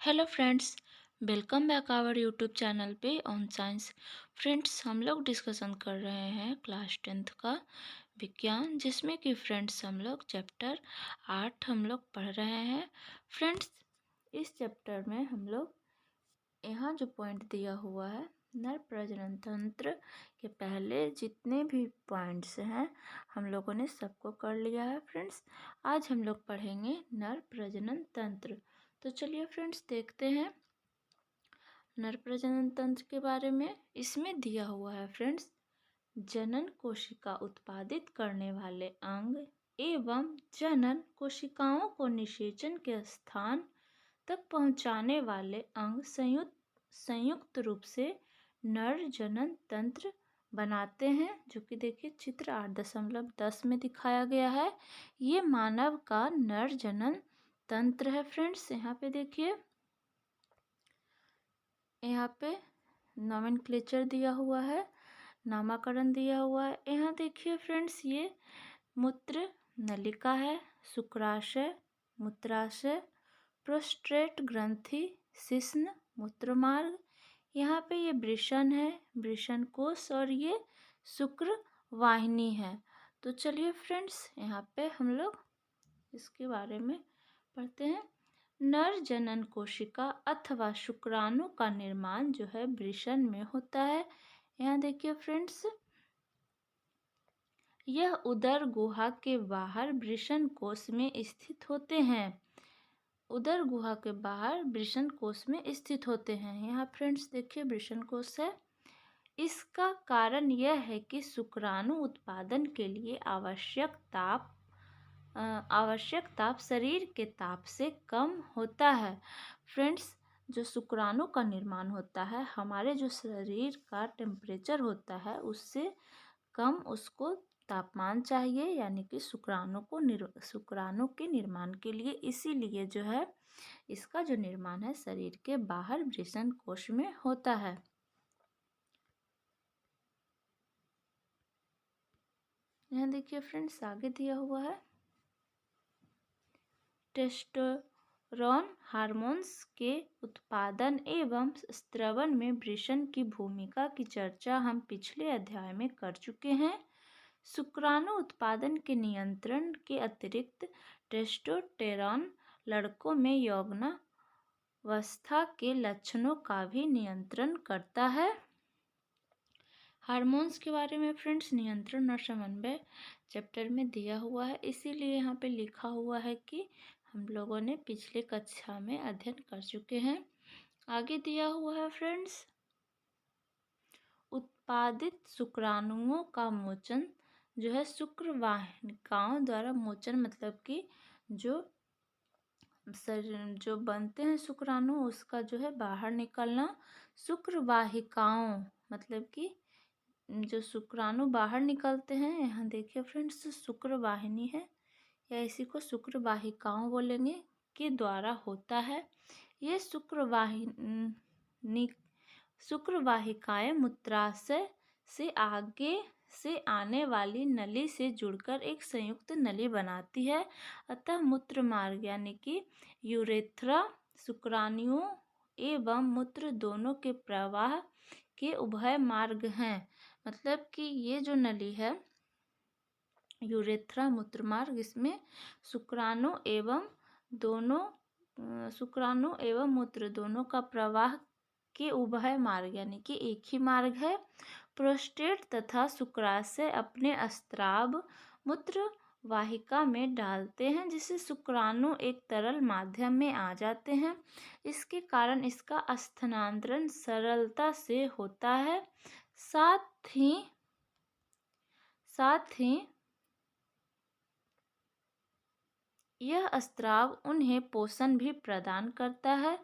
Hello friends, welcome back our YouTube channel पे on science. Friends, हम लोग discussion कर रहे हैं क्लास 10th का विज्ञान, जिसमें कि फ्रेंड्स हम लोग चैप्टर 8 हम लोग पढ़ रहे हैं। फ्रेंड्स, इस चैप्टर में हम लोग यहाँ जो पॉइंट दिया हुआ है, नर प्रजनन तंत्र के पहले जितने भी पॉइंट्स हैं हम लोगों ने सबको कर लिया है। फ्रेंड्स, आज हम लोग पढ़ेंगे नर प्रजनन तंत्र। तो चलिए फ्रेंड्स, देखते हैं नर प्रजनन तंत्र के बारे में। इसमें दिया हुआ है फ्रेंड्स, जनन कोशिका उत्पादित करने वाले अंग एवं जनन कोशिकाओं को निषेचन के स्थान तक पहुंचाने वाले अंग संयुक्त रूप से नर जनन तंत्र बनाते हैं, जो कि देखिए चित्र 8.10 में दिखाया गया है। ये मानव का नर जनन तंत्र है। फ्रेंड्स, यहाँ पे देखिए, यहाँ पे नोमेनक्लेचर दिया हुआ है, नामकरण दिया हुआ है। यहाँ देखिए फ्रेंड्स, ये मूत्र नलिका है, शुक्राशय, मूत्राशय, प्रोस्टेट ग्रंथि, शिश्न, मूत्रमार्ग। यहाँ पे ये वृषण है, वृषण कोश, और ये शुक्र वाहिनी है। तो चलिए फ्रेंड्स, यहाँ पे हम लोग इसके बारे में पढ़ते हैं। नर जनन कोशिका अथवा शुक्राणु का निर्माण जो है वृषण में होता है। यहाँ देखिए फ्रेंड्स, यह उदर गुहा के बाहर वृषण कोश में स्थित होते हैं। उदर गुहा के बाहर वृषण कोश में स्थित होते हैं। यहाँ फ्रेंड्स देखिए वृषण कोश है। इसका कारण यह है कि शुक्राणु उत्पादन के लिए आवश्यक ताप शरीर के ताप से कम होता है। फ्रेंड्स, जो शुक्राणु का निर्माण होता है, हमारे जो शरीर का टेम्परेचर होता है उससे कम उसको तापमान चाहिए, यानी कि शुक्राणु के निर्माण के लिए। इसीलिए जो है इसका जो निर्माण है शरीर के बाहर वृषण कोश में होता है। यहाँ देखिए फ्रेंड्स, आगे दिया हुआ है, टेस्टोस्टेरोन हार्मोन्स के उत्पादन एवं स्त्रवण में वृषण की भूमिका की चर्चा हम पिछले अध्याय में कर चुके हैं। शुक्राणु उत्पादन के नियंत्रण के अतिरिक्त टेस्टोस्टेरोन लड़कों में यौवनावस्था के लक्षणों का भी नियंत्रण करता है। हार्मोन्स के बारे में फ्रेंड्स नियंत्रण और समन्वय चैप्टर में दिया हुआ है, इसीलिए यहाँ पे लिखा हुआ है कि हम लोगों ने पिछले कक्षा में अध्ययन कर चुके हैं। आगे दिया हुआ है फ्रेंड्स, उत्पादित शुक्राणुओं का मोचन जो है शुक्र वाहिकाओं द्वारा। मोचन मतलब कि जो बनते हैं शुक्राणु उसका जो है बाहर निकलना। शुक्र वाहिकाओं मतलब कि जो शुक्राणु बाहर निकलते हैं, यहाँ देखिए फ्रेंड्स शुक्र वाहिनी है या इसी को शुक्र वाहिकाओं बोलेंगे, के द्वारा होता है। ये शुक्र वाहिकाएं मूत्राशय से आगे से आने वाली नली से जुड़कर एक संयुक्त नली बनाती है। अतः मूत्र मार्ग यानी कि यूरेथ्रा शुक्राणुओं एवं मूत्र दोनों के प्रवाह के उभय मार्ग हैं। मतलब कि ये जो नली है यूरेथ्रा मूत्र मार्ग, इसमें शुक्राणु एवं मूत्र दोनों का प्रवाह के उभय मार्ग यानी कि एक ही मार्ग है। प्रोस्टेट तथा शुक्राशय अपने स्राव मूत्र वाहिका में डालते हैं, जिससे शुक्राणु एक तरल माध्यम में आ जाते हैं। इसके कारण इसका स्थानांतरण सरलता से होता है। साथ ही यह स्राव उन्हें पोषण भी प्रदान करता है।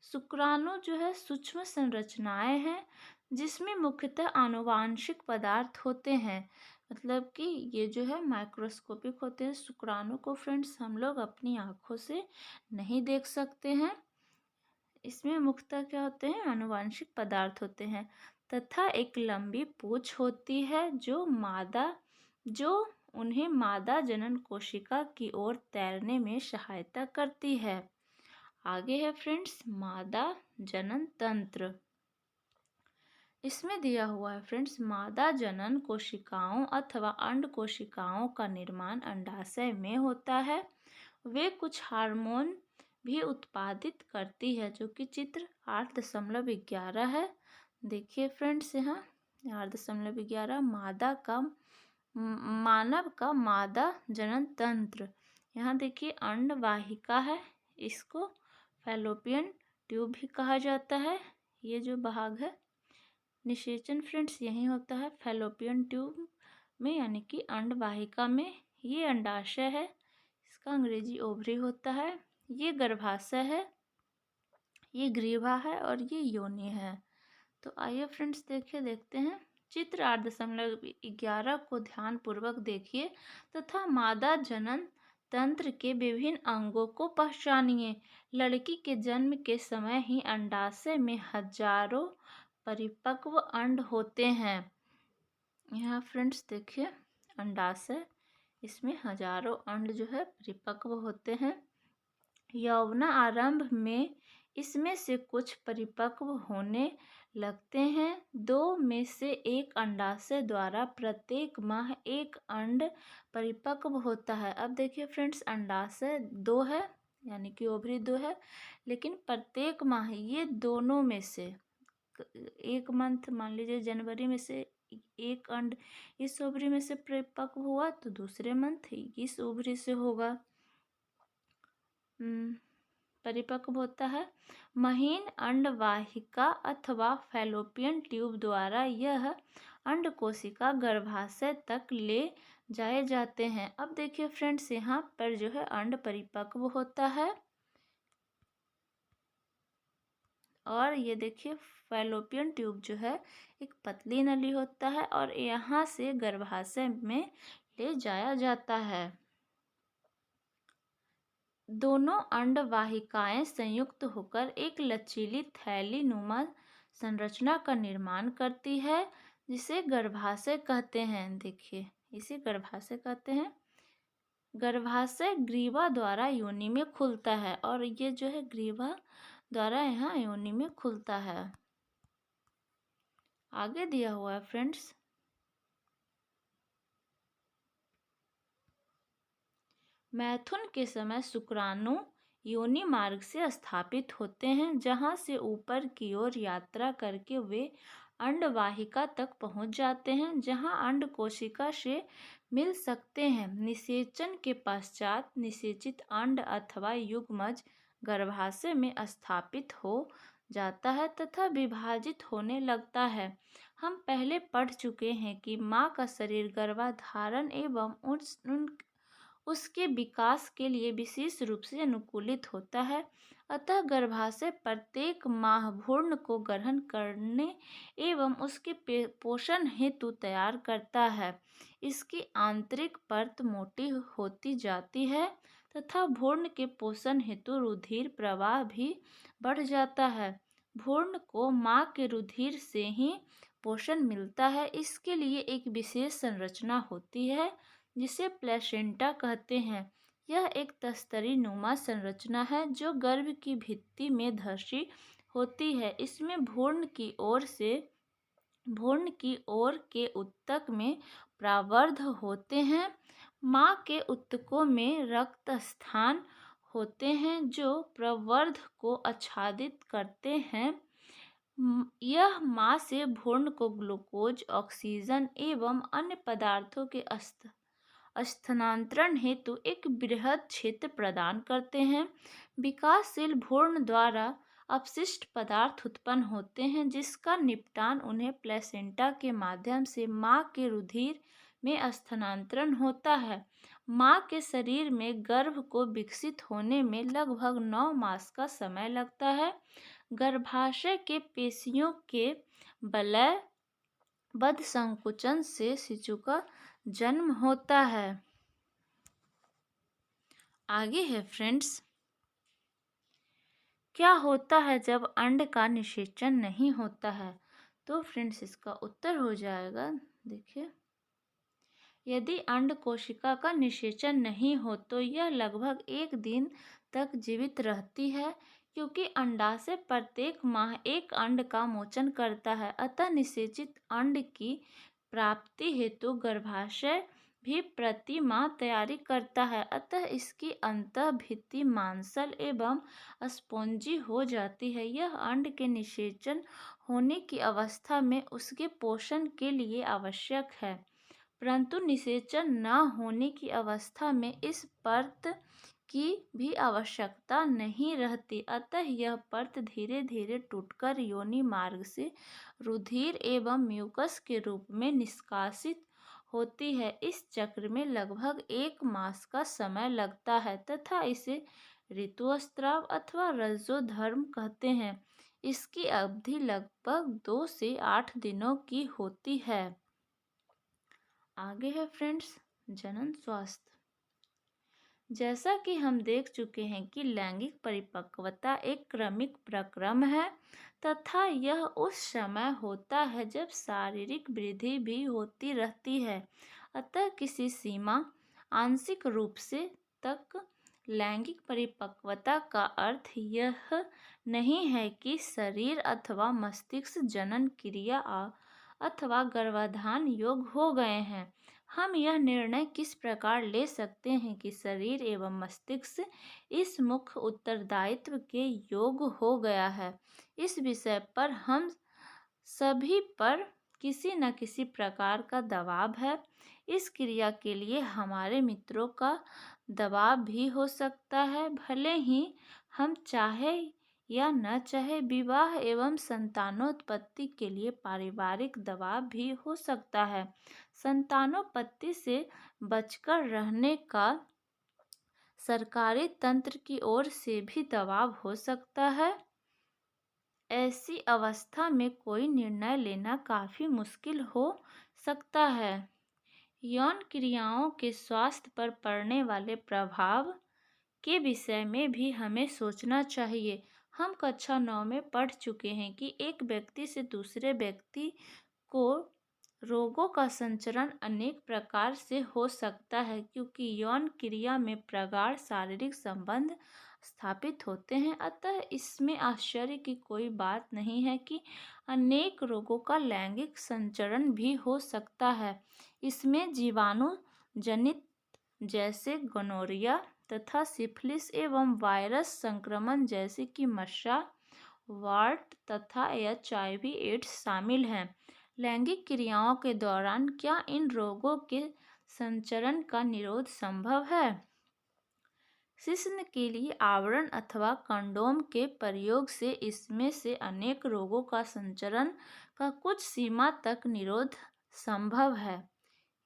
शुक्राणु जो है सूक्ष्म संरचनाएं हैं, जिसमें मुख्यतः आनुवांशिक पदार्थ होते हैं। मतलब कि ये जो है माइक्रोस्कोपिक होते हैं। शुक्राणु को फ्रेंड्स हम लोग अपनी आँखों से नहीं देख सकते हैं। इसमें मुख्यतः क्या होते हैं, आनुवांशिक पदार्थ होते हैं, तथा एक लंबी पूंछ होती है जो उन्हें मादा जनन कोशिका की ओर तैरने में सहायता करती है। आगे है फ्रेंड्स मादा जनन तंत्र। इसमें दिया हुआ है फ्रेंड्स, मादा जनन कोशिकाओं अथवा अंड कोशिकाओं का निर्माण अंडाशय में होता है। वे कुछ हार्मोन भी उत्पादित करती है, जो कि चित्र 8.11 है। देखिए फ्रेंड्स, यहाँ 8.11 मानव का मादा जनन तंत्र। यहाँ देखिए अंड वाहिका है, इसको फैलोपियन ट्यूब भी कहा जाता है। ये जो भाग है निषेचन फ्रेंड्स यही होता है फैलोपियन ट्यूब में, यानी कि अंड वाहिका में। ये अंडाशय है, इसका अंग्रेजी ओवरी होता है। ये गर्भाशय है, ये ग्रीवा है और ये योनि है। तो आइए फ्रेंड्स देखते हैं चित्र 8.11 को ध्यान पूर्वक देखिए तथा मादा जनन तंत्र के विभिन्न अंगों को पहचानिए। लड़की के जन्म के समय ही अंडाशय में हजारों परिपक्व अंड होते हैं। यहाँ फ्रेंड्स देखिए अंडाशय, इसमें हजारों अंड जो है परिपक्व होते हैं। यौवना आरंभ में इसमें से कुछ परिपक्व होने लगते हैं। 2 में से एक अंडाशय द्वारा प्रत्येक माह एक अंड परिपक्व होता है। अब देखिए फ्रेंड्स, अंडाशय 2 है, यानी कि ओवरी 2 है, लेकिन प्रत्येक माह ये दोनों में से एक मंथ, मान लीजिए जनवरी में से एक अंड इस ओवरी में से परिपक्व हुआ तो दूसरे मंथ इस ओवरी से होगा परिपक्व होता है। महीन अंडवाहिका अथवा फैलोपियन ट्यूब द्वारा यह अंड कोशिका गर्भाशय तक ले जाए जाते हैं। अब देखिए फ्रेंड्स, यहाँ पर जो है अंड परिपक्व होता है और ये देखिए फैलोपियन ट्यूब जो है एक पतली नली होता है और यहाँ से गर्भाशय में ले जाया जाता है। दोनों अंड वाहिकाएं संयुक्त होकर एक लचीली थैली नुमा संरचना का निर्माण करती है, जिसे गर्भाशय कहते हैं। देखिए इसे गर्भाशय कहते हैं। गर्भाशय ग्रीवा द्वारा योनि में खुलता है और ये जो है ग्रीवा द्वारा यहाँ योनि में खुलता है। आगे दिया हुआ है फ्रेंड्स, मैथुन के समय शुक्राणु योनि मार्ग से स्थापित होते हैं, जहां से ऊपर की ओर यात्रा करके वे अंडवाहिका तक पहुंच जाते हैं, जहां अंड कोशिका से मिल सकते हैं। निषेचन के पश्चात निषेचित अंड अथवा युग्मज गर्भाशय में स्थापित हो जाता है तथा विभाजित होने लगता है। हम पहले पढ़ चुके हैं कि माँ का शरीर गर्भधारण एवं उसके विकास के लिए विशेष रूप से अनुकूलित होता है। अतः गर्भाशय प्रत्येक माह भ्रूण को ग्रहण करने एवं उसके पोषण हेतु तैयार करता है। इसकी आंतरिक परत मोटी होती जाती है तथा भ्रूण के पोषण हेतु रुधिर प्रवाह भी बढ़ जाता है। भ्रूण को माँ के रुधिर से ही पोषण मिलता है। इसके लिए एक विशेष संरचना होती है जिसे प्लेसेंटा कहते हैं। यह एक तस्तरी नुमा संरचना है जो गर्भ की भित्ति में धसी होती है। इसमें भ्रूण की ओर के ऊतक में प्रावर्ध होते हैं। माँ के ऊतकों में रक्त स्थान होते हैं जो प्रवर्ध को आच्छादित करते हैं। यह माँ से भ्रूण को ग्लूकोज, ऑक्सीजन एवं अन्य पदार्थों के स्थानांतरण हेतु एक बृहद क्षेत्र प्रदान करते हैं। विकासशील भ्रूण द्वारा अपशिष्ट पदार्थ उत्पन्न होते हैं, जिसका निपटान उन्हें प्लेसेंटा के माध्यम से माँ के रुधिर में स्थानांतरण होता है। माँ के शरीर में गर्भ को विकसित होने में लगभग 9 मास का समय लगता है। गर्भाशय के पेशियों के वलयबद्ध संकुचन से शिशु का जन्म होता है। आगे है फ्रेंड्स, क्या होता है जब अंड का निषेचन नहीं होता है? तो फ्रेंड्स इसका उत्तर हो जाएगा, देखिए, यदि अंड कोशिका का निषेचन नहीं हो तो यह लगभग 1 दिन तक जीवित रहती है। क्योंकि अंडाशय प्रत्येक माह एक अंड का मोचन करता है, अतः निषेचित अंड की प्राप्ति हेतु गर्भाशय भी प्रति माह तैयारी करता है, अतः इसकी अंतः भित्ति मांसल एवं स्पॉन्जी हो जाती है। यह अंड के निषेचन होने की अवस्था में उसके पोषण के लिए आवश्यक है, परंतु निषेचन न होने की अवस्था में इस परत की भी आवश्यकता नहीं रहती, अतः यह परत धीरे धीरे टूटकर योनि मार्ग से रुधिर एवं म्यूकस के रूप में निष्कासित होती है। इस चक्र में लगभग 1 मास का समय लगता है तथा इसे ऋतुस्राव अथवा रजोधर्म कहते हैं। इसकी अवधि लगभग 2 से 8 दिनों की होती है। आगे है फ्रेंड्स जनन स्वास्थ्य। जैसा कि हम देख चुके हैं कि लैंगिक परिपक्वता एक क्रमिक प्रक्रम है तथा यह उस समय होता है जब शारीरिक वृद्धि भी होती रहती है, अतः किसी सीमा आंशिक रूप से तक लैंगिक परिपक्वता का अर्थ यह नहीं है कि शरीर अथवा मस्तिष्क जनन क्रिया अथवा गर्भाधान योग्य हो गए हैं। हम यह निर्णय किस प्रकार ले सकते हैं कि शरीर एवं मस्तिष्क इस मुख्य उत्तरदायित्व के योग्य हो गया है, इस विषय पर हम सभी पर किसी न किसी प्रकार का दबाव है। इस क्रिया के लिए हमारे मित्रों का दबाव भी हो सकता है, भले ही हम चाहे या न चाहे। विवाह एवं संतानोत्पत्ति के लिए पारिवारिक दबाव भी हो सकता है। संतानोत्पत्ति से बचकर रहने का सरकारी तंत्र की ओर से भी दबाव हो सकता है। ऐसी अवस्था में कोई निर्णय लेना काफी मुश्किल हो सकता है। यौन क्रियाओं के स्वास्थ्य पर पड़ने वाले प्रभाव के विषय में भी हमें सोचना चाहिए। हम कक्षा 9 में पढ़ चुके हैं कि एक व्यक्ति से दूसरे व्यक्ति को रोगों का संचरण अनेक प्रकार से हो सकता है, क्योंकि यौन क्रिया में प्रगाढ़ शारीरिक संबंध स्थापित होते हैं। अतः इसमें आश्चर्य की कोई बात नहीं है कि अनेक रोगों का लैंगिक संचरण भी हो सकता है। इसमें जीवाणु जनित जैसे गोनोरिया तथा सिफिलिस एवं वायरस संक्रमण जैसे कि मशा, वार्ट तथा HIV एड्स शामिल हैं। लैंगिक क्रियाओं के दौरान क्या इन रोगों के संचरण का निरोध संभव है? शिश्न के लिए आवरण अथवा कंडोम के प्रयोग से इसमें से अनेक रोगों का संचरण का कुछ सीमा तक निरोध संभव है।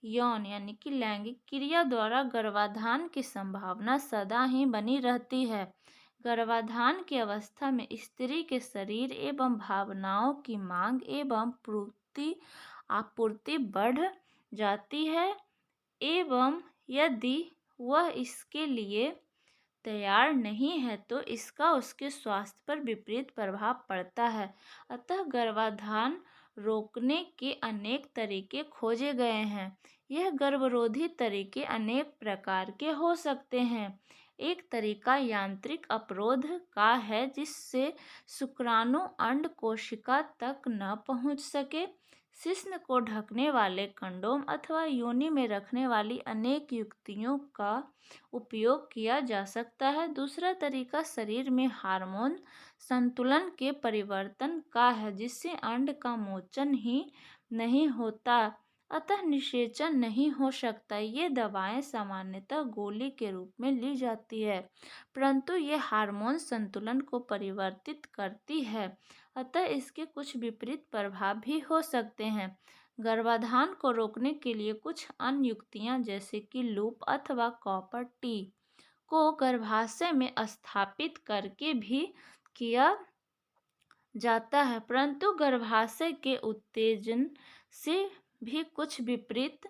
यौन यानी कि लैंगिक क्रिया द्वारा गर्भाधान की संभावना सदा ही बनी रहती है। गर्भाधान की अवस्था में स्त्री के शरीर एवं भावनाओं की मांग एवं आपूर्ति बढ़ जाती है एवं यदि वह इसके लिए तैयार नहीं है तो इसका उसके स्वास्थ्य पर विपरीत प्रभाव पड़ता है। अतः गर्भाधान रोकने के अनेक तरीके खोजे गए हैं। यह गर्भरोधी तरीके अनेक प्रकार के हो सकते हैं। एक तरीका यांत्रिक अवरोध का है, जिससे शुक्राणु अंड कोशिका तक न पहुंच सके। शिश्न को ढकने वाले कंडोम अथवा योनि में रखने वाली अनेक युक्तियों का उपयोग किया जा सकता है। दूसरा तरीका शरीर में हार्मोन संतुलन के परिवर्तन का है, जिससे अंड का मोचन ही नहीं होता, अतः निषेचन नहीं हो सकता। ये दवाएं सामान्यतः गोली के रूप में ली जाती है, परंतु ये हार्मोन संतुलन को परिवर्तित करती है, अतः इसके कुछ विपरीत प्रभाव भी हो सकते हैं। गर्भाधान को रोकने के लिए कुछ अन्य युक्तियां जैसे कि लूप अथवा कॉपर टी को गर्भाशय में स्थापित करके भी किया जाता है, परंतु गर्भाशय के उत्तेजन से भी कुछ विपरीत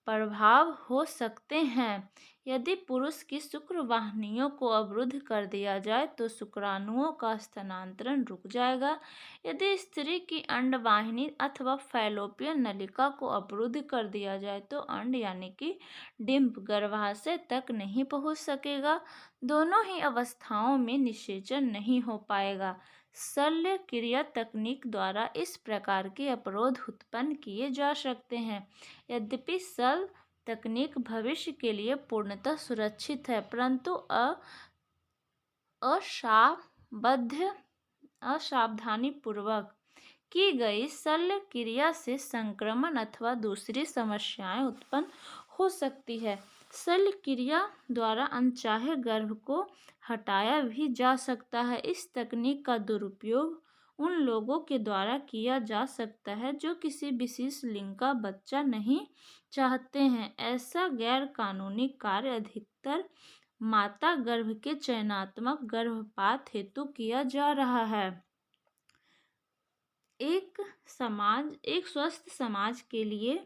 प्रभाव हो सकते हैं। यदि पुरुष की शुक्र वाहिनियों को अवरुद्ध कर दिया जाए तो शुक्राणुओं का स्थानांतरण रुक जाएगा। यदि स्त्री की अंड वाहिनी अथवा फैलोपियन नलिका को अवरुद्ध कर दिया जाए तो अंड यानी कि डिंब गर्भाशय तक नहीं पहुंच सकेगा। दोनों ही अवस्थाओं में निषेचन नहीं हो पाएगा। शल्य क्रिया तकनीक द्वारा इस प्रकार के अवरोध उत्पन्न किए जा सकते हैं। यद्यपि शल्य तकनीक भविष्य के लिए पूर्णतः सुरक्षित है, परंतु असावधानीपूर्वक की गई शल्य क्रिया से संक्रमण अथवा दूसरी समस्याएं उत्पन्न हो सकती है। शल्य क्रिया द्वारा अनचाहे गर्भ को हटाया भी जा सकता है। इस तकनीक का दुरुपयोग उन लोगों के द्वारा किया जा सकता है जो किसी विशेष लिंग का बच्चा नहीं चाहते हैं। ऐसा गैर कानूनी कार्य अधिकतर माता गर्भ के चयनात्मक गर्भपात हेतु किया जा रहा है। एक स्वस्थ समाज के लिए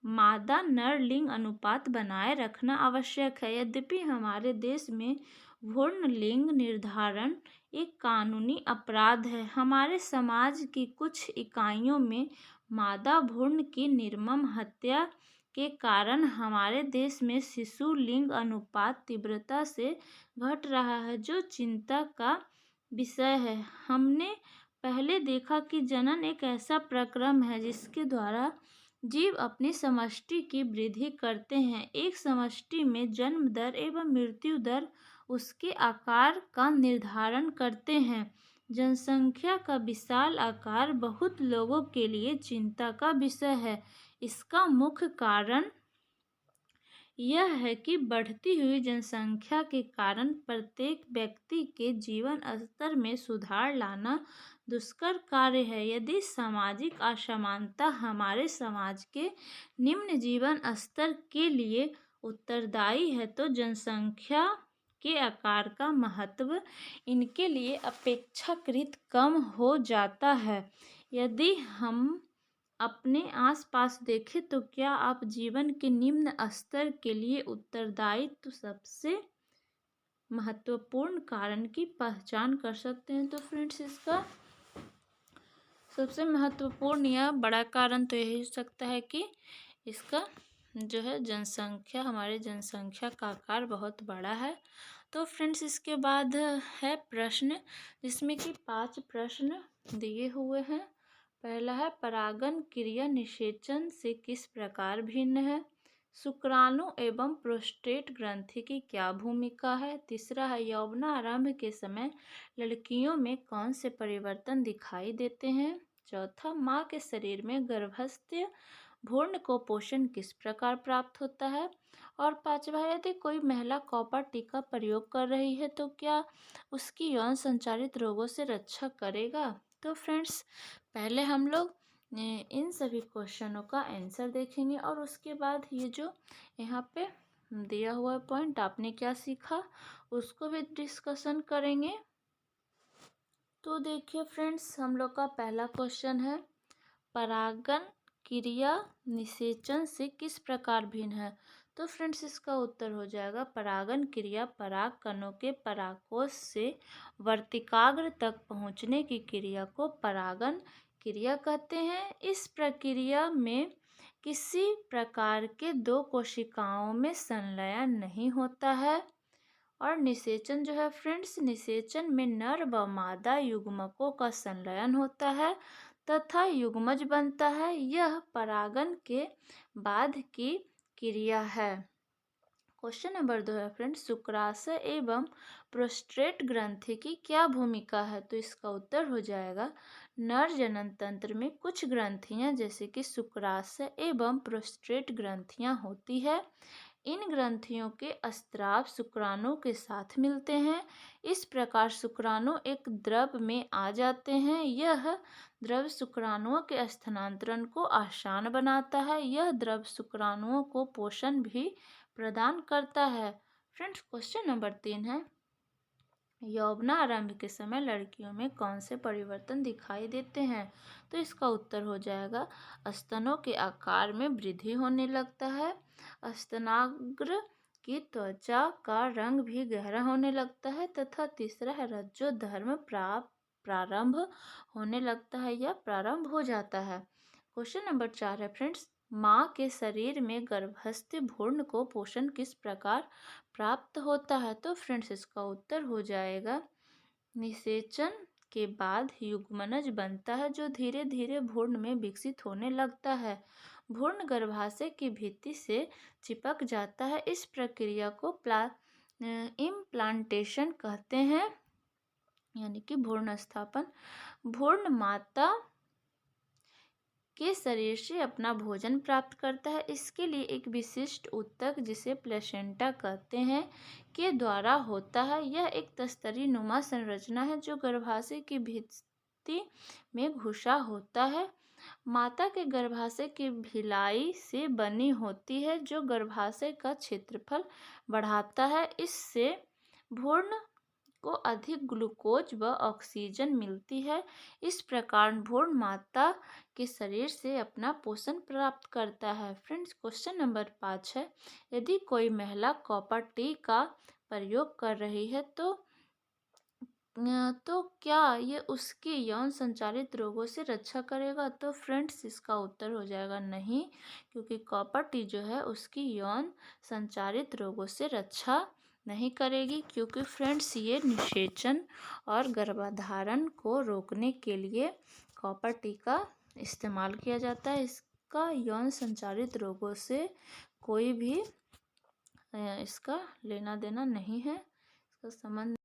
मादा नर लिंग अनुपात बनाए रखना आवश्यक है। यद्यपि हमारे देश में भ्रूण लिंग निर्धारण एक कानूनी अपराध है, हमारे समाज की कुछ इकाइयों में मादा भ्रूण की निर्मम हत्या के कारण हमारे देश में शिशु लिंग अनुपात तीव्रता से घट रहा है, जो चिंता का विषय है। हमने पहले देखा कि जनन एक ऐसा प्रक्रम है जिसके द्वारा जीव अपनी समष्टि की वृद्धि करते हैं। एक समष्टि में जन्म दर एवं मृत्यु दर उसके आकार का निर्धारण करते हैं। जनसंख्या का विशाल आकार बहुत लोगों के लिए चिंता का विषय है। इसका मुख्य कारण यह है कि बढ़ती हुई जनसंख्या के कारण प्रत्येक व्यक्ति के जीवन स्तर में सुधार लाना दुष्कर कार्य है। यदि सामाजिक असमानता हमारे समाज के निम्न जीवन स्तर के लिए उत्तरदायी है तो जनसंख्या के आकार का महत्व इनके लिए अपेक्षाकृत कम हो जाता है। यदि हम अपने आसपास देखें तो क्या आप जीवन के निम्न स्तर के लिए उत्तरदायी तो सबसे महत्वपूर्ण कारण की पहचान कर सकते हैं? तो फ्रेंड्स, इसका सबसे महत्वपूर्ण या बड़ा कारण तो यही हो सकता है कि इसका जो है जनसंख्या, हमारी जनसंख्या का आकार बहुत बड़ा है। तो फ्रेंड्स, इसके बाद है प्रश्न, जिसमें कि 5 प्रश्न दिए हुए हैं। पहला है परागन क्रिया निषेचन से किस प्रकार भिन्न है? शुक्राणु एवं प्रोस्टेट ग्रंथि की क्या भूमिका है? तीसरा है यौवनारंभ के समय लड़कियों में कौन से परिवर्तन दिखाई देते हैं? चौथा, माँ के शरीर में गर्भस्थ भ्रूण को पोषण किस प्रकार प्राप्त होता है? और पांचवा, यदि कोई महिला कॉपर टीका प्रयोग कर रही है तो क्या उसकी यौन संचारित रोगों से रक्षा करेगा? तो फ्रेंड्स, पहले हम लोग इन सभी क्वेश्चनों का आंसर देखेंगे और उसके बाद ये जो यहाँ पे दिया हुआ पॉइंट आपने क्या सीखा उसको भी डिस्कशन करेंगे। तो देखिए फ्रेंड्स, हम लोग का पहला क्वेश्चन है परागन क्रिया निषेचन से किस प्रकार भिन्न है? तो फ्रेंड्स, इसका उत्तर हो जाएगा परागन क्रिया पराग कणों के परागकोश से वर्तिकाग्र तक पहुँचने की क्रिया को परागन क्रिया कहते हैं। इस प्रक्रिया में किसी प्रकार के 2 कोशिकाओं में संलयन नहीं होता है। और निषेचन जो है फ्रेंड्स, निषेचन में नर व मादा युग्मकों का संलयन होता है तथा युग्मज बनता है। यह परागन के बाद की क्रिया है। क्वेश्चन नंबर 2 है फ्रेंड्स, शुक्राशय एवं प्रोस्टेट ग्रंथि की क्या भूमिका है? तो इसका उत्तर हो जाएगा नर जनन तंत्र में कुछ ग्रंथियां जैसे कि शुक्राशय एवं प्रोस्टेट ग्रंथियां होती है। इन ग्रंथियों के स्राव शुक्राणु के साथ मिलते हैं। इस प्रकार शुक्राणु एक द्रव में आ जाते हैं। यह द्रव शुक्राणुओं के स्थानांतरण को आसान बनाता है। यह द्रव शुक्राणुओं को पोषण भी प्रदान करता है। फ्रेंड्स, क्वेश्चन नंबर 3 है, यौवनारंभ के समय लड़कियों में कौन से परिवर्तन दिखाई देते हैं? तो इसका उत्तर हो जाएगा स्तनों के आकार में वृद्धि होने लगता है, स्तनाग्र की त्वचा का रंग भी गहरा होने लगता है तथा तीसरा है रज्जोधर्म प्रारंभ होने लगता है या प्रारंभ हो जाता है। क्वेश्चन नंबर 4 है फ्रेंड्स, माँ के शरीर में गर्भस्थ भ्रूण को पोषण किस प्रकार प्राप्त होता है? तो फ्रेंड्स इसका उत्तर हो जाएगा निषेचन के बाद युग्मनज बनता है जो धीरे धीरे भ्रूण में विकसित होने लगता है। भ्रूण गर्भाशय की भित्ति से चिपक जाता है। इस प्रक्रिया को इम्प्लांटेशन कहते हैं, यानी कि भ्रूण स्थापन। भ्रूण माता के शरीर से अपना भोजन प्राप्त करता है। इसके लिए एक विशिष्ट ऊतक जिसे प्लेसेंटा कहते हैं के द्वारा होता है। यह एक तस्तरी नुमा संरचना है जो गर्भाशय की भित्ति में घुसा होता है। माता के गर्भाशय की भिलाई से बनी होती है जो गर्भाशय का क्षेत्रफल बढ़ाता है। इससे भ्रूण को अधिक ग्लूकोज व ऑक्सीजन मिलती है। इस प्रकार भ्रूण माता के शरीर से अपना पोषण प्राप्त करता है। फ्रेंड्स क्वेश्चन नंबर 5 है, यदि कोई महिला कॉपर टी का प्रयोग कर रही है तो क्या ये उसकी यौन संचालित रोगों से रक्षा करेगा? तो फ्रेंड्स इसका उत्तर हो जाएगा नहीं, क्योंकि कॉपर टी जो है उसकी यौन संचालित रोगों से रक्षा नहीं करेगी, क्योंकि फ्रेंड्स ये निषेचन और गर्भधारण को रोकने के लिए कॉपर टी का इस्तेमाल किया जाता है। इसका यौन संचालित रोगों से कोई भी इसका लेना देना नहीं है, इसका संबंध